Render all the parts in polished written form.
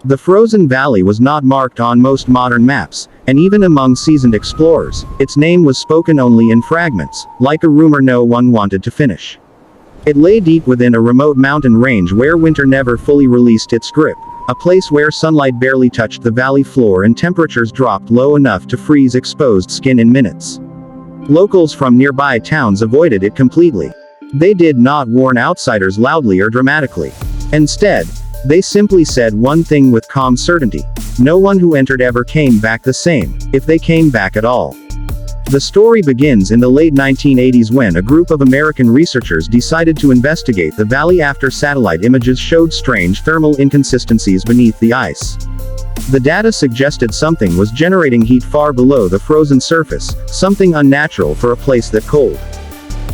The frozen valley was not marked on most modern maps, and even among seasoned explorers, its name was spoken only in fragments, like a rumor no one wanted to finish. It lay deep within a remote mountain range where winter never fully released its grip, a place where sunlight barely touched the valley floor and temperatures dropped low enough to freeze exposed skin in minutes. Locals from nearby towns avoided it completely. They did not warn outsiders loudly or dramatically. Instead, they simply said one thing with calm certainty: no one who entered ever came back the same, if they came back at all. The story begins in the late 1980s when a group of American researchers decided to investigate the valley after satellite images showed strange thermal inconsistencies beneath the ice. The data suggested something was generating heat far below the frozen surface, something unnatural for a place that cold.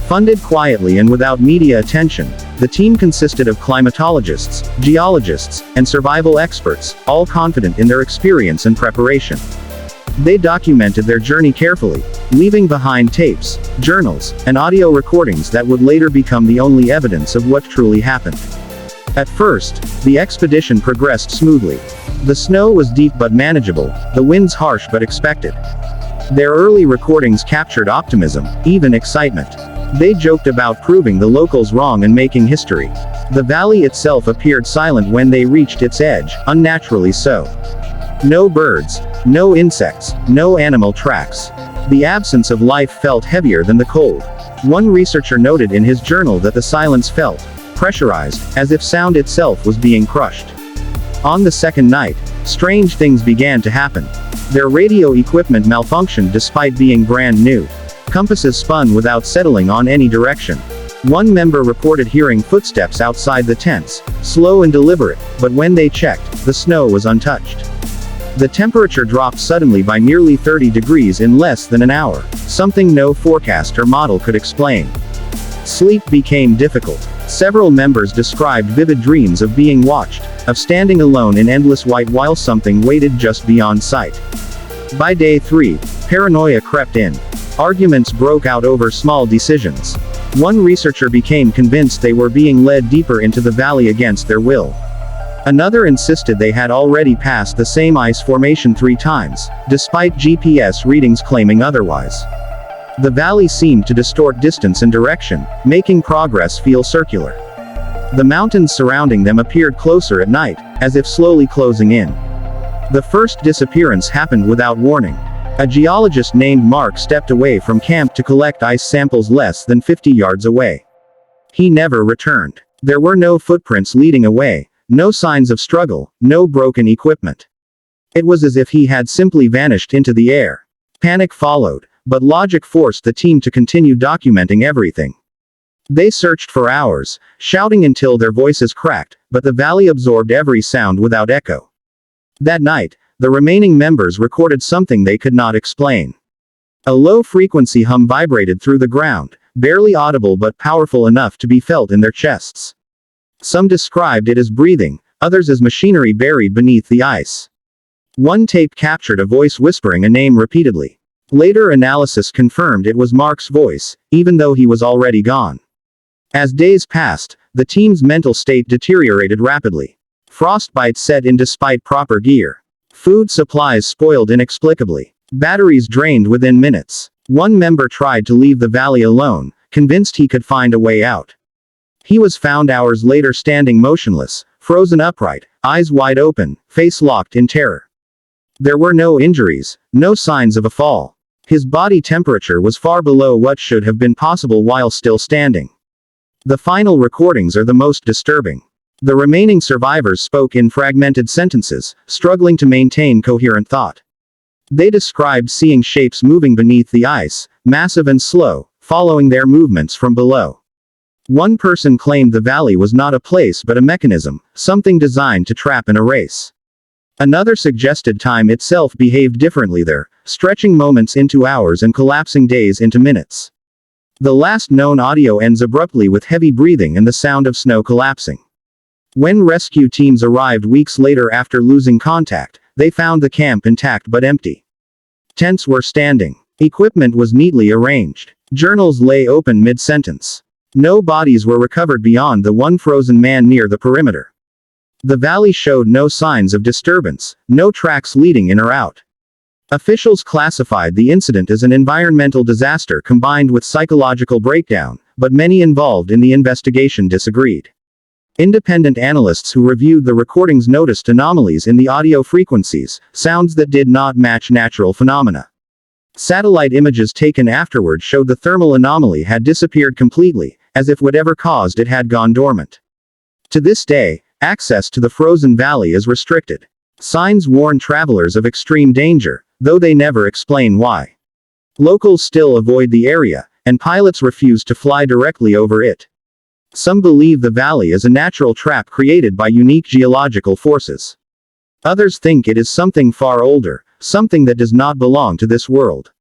Funded quietly and without media attention, the team consisted of climatologists, geologists, and survival experts, all confident in their experience and preparation. They documented their journey carefully, leaving behind tapes, journals, and audio recordings that would later become the only evidence of what truly happened. At first, the expedition progressed smoothly. The snow was deep but manageable, the winds harsh but expected. Their early recordings captured optimism, even excitement. They joked about proving the locals wrong and making history. The valley itself appeared silent when they reached its edge, unnaturally so. No birds, no insects, no animal tracks. The absence of life felt heavier than the cold. One researcher noted in his journal that the silence felt pressurized, as if sound itself was being crushed. On the second night, strange things began to happen. Their radio equipment malfunctioned despite being brand new. Compasses spun without settling on any direction. One member reported hearing footsteps outside the tents, slow and deliberate, but when they checked, the snow was untouched. The temperature dropped suddenly by nearly 30 degrees in less than an hour, something no forecast or model could explain. Sleep became difficult. Several members described vivid dreams of being watched, of standing alone in endless white while something waited just beyond sight. By day 3, paranoia crept in. Arguments broke out over small decisions. One researcher became convinced they were being led deeper into the valley against their will. Another insisted they had already passed the same ice formation 3 times, despite GPS readings claiming otherwise. The valley seemed to distort distance and direction, making progress feel circular. The mountains surrounding them appeared closer at night, as if slowly closing in. The first disappearance happened without warning. A geologist named Mark stepped away from camp to collect ice samples less than 50 yards away. He never returned. There were no footprints leading away, no signs of struggle, no broken equipment. It was as if he had simply vanished into the air. Panic followed, but logic forced the team to continue documenting everything. They searched for hours, shouting until their voices cracked, but the valley absorbed every sound without echo. That night, the remaining members recorded something they could not explain. A low-frequency hum vibrated through the ground, barely audible but powerful enough to be felt in their chests. Some described it as breathing, others as machinery buried beneath the ice. One tape captured a voice whispering a name repeatedly. Later analysis confirmed it was Mark's voice, even though he was already gone. As days passed, the team's mental state deteriorated rapidly. Frostbite set in despite proper gear. Food supplies spoiled inexplicably. Batteries drained within minutes. One member tried to leave the valley alone, convinced he could find a way out. He was found hours later standing motionless, frozen upright, eyes wide open, face locked in terror. There were no injuries, no signs of a fall. His body temperature was far below what should have been possible while still standing. The final recordings are the most disturbing. The remaining survivors spoke in fragmented sentences, struggling to maintain coherent thought. They described seeing shapes moving beneath the ice, massive and slow, following their movements from below. One person claimed the valley was not a place but a mechanism, something designed to trap and erase. Another suggested time itself behaved differently there, stretching moments into hours and collapsing days into minutes. The last known audio ends abruptly with heavy breathing and the sound of snow collapsing. When rescue teams arrived weeks later after losing contact, they found the camp intact but empty. Tents were standing. Equipment was neatly arranged. Journals lay open mid-sentence. No bodies were recovered beyond the one frozen man near the perimeter. The valley showed no signs of disturbance, no tracks leading in or out. Officials classified the incident as an environmental disaster combined with psychological breakdown, but many involved in the investigation disagreed. Independent analysts who reviewed the recordings noticed anomalies in the audio frequencies, sounds that did not match natural phenomena. Satellite images taken afterward showed the thermal anomaly had disappeared completely, as if whatever caused it had gone dormant. To this day, access to the frozen valley is restricted. Signs warn travelers of extreme danger, though they never explain why. Locals still avoid the area, and pilots refuse to fly directly over it. Some believe the valley is a natural trap created by unique geological forces. Others think it is something far older, something that does not belong to this world.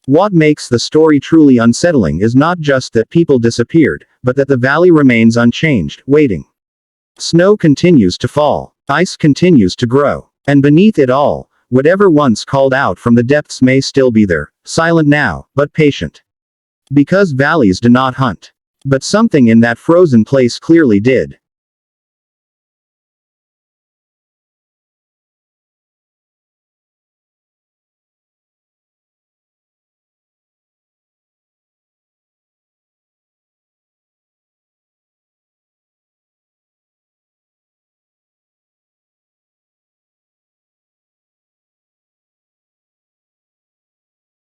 What makes the story truly unsettling is not just that people disappeared, but that the valley remains unchanged, waiting. Snow continues to fall, ice continues to grow, and beneath it all, whatever once called out from the depths may still be there, silent now, but patient. Because valleys do not hunt. But something in that frozen place clearly did.